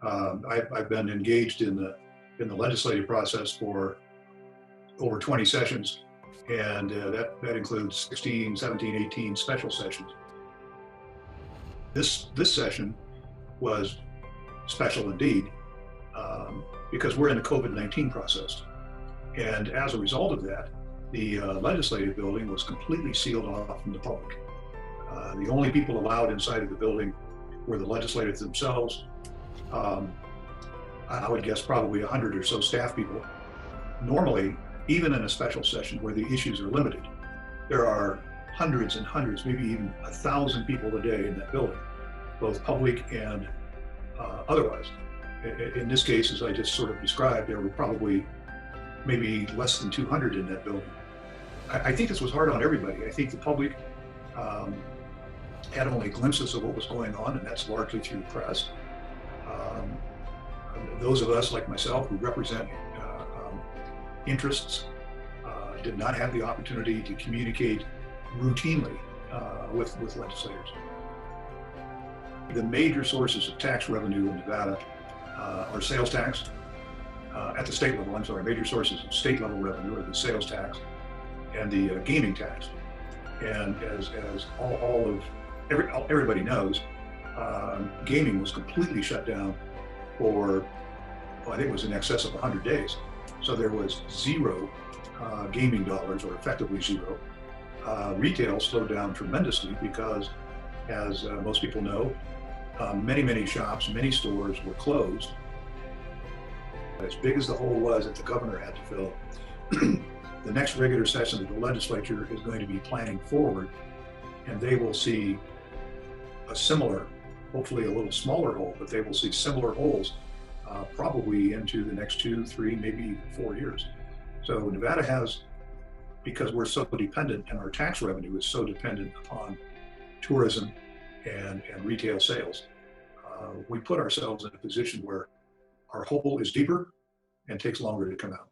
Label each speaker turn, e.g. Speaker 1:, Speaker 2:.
Speaker 1: I've been engaged in the legislative process for over 20 sessions, and that includes 16, 17, 18 special sessions. This session was special indeed, because we're in the COVID-19 process. And as a result of that, the legislative building was completely sealed off from the public. The only people allowed inside of the building were the legislators themselves. I would guess probably 100 or so staff people. Normally, even in a special session where the issues are limited, there are hundreds and hundreds, maybe even 1,000 people a day in that building, both public and otherwise. In this case, as I just sort of described, there were probably maybe less than 200 in that building. I think this was hard on everybody. I think the public had only glimpses of what was going on, and that's largely through the press. Those of us like myself who represent interests did not have the opportunity to communicate routinely with legislators. The major sources of tax revenue in Nevada are sales tax. At the state level, I'm sorry, major sources of state level revenue are the sales tax and the gaming tax. And as everybody knows, gaming was completely shut down for, well, I think it was in excess of 100 days. So there was zero gaming dollars, or effectively zero. Retail slowed down tremendously because, as most people know, many shops, many stores were closed. As big as the hole was that the governor had to fill, the next regular session of the legislature is going to be planning forward, and they will see a similar, hopefully a little smaller hole, but they will see similar holes probably into the next 2, 3, maybe 4 years. So Nevada has, because we're so dependent and our tax revenue is so dependent upon tourism and retail sales, we put ourselves in a position where our hole is deeper and takes longer to come out.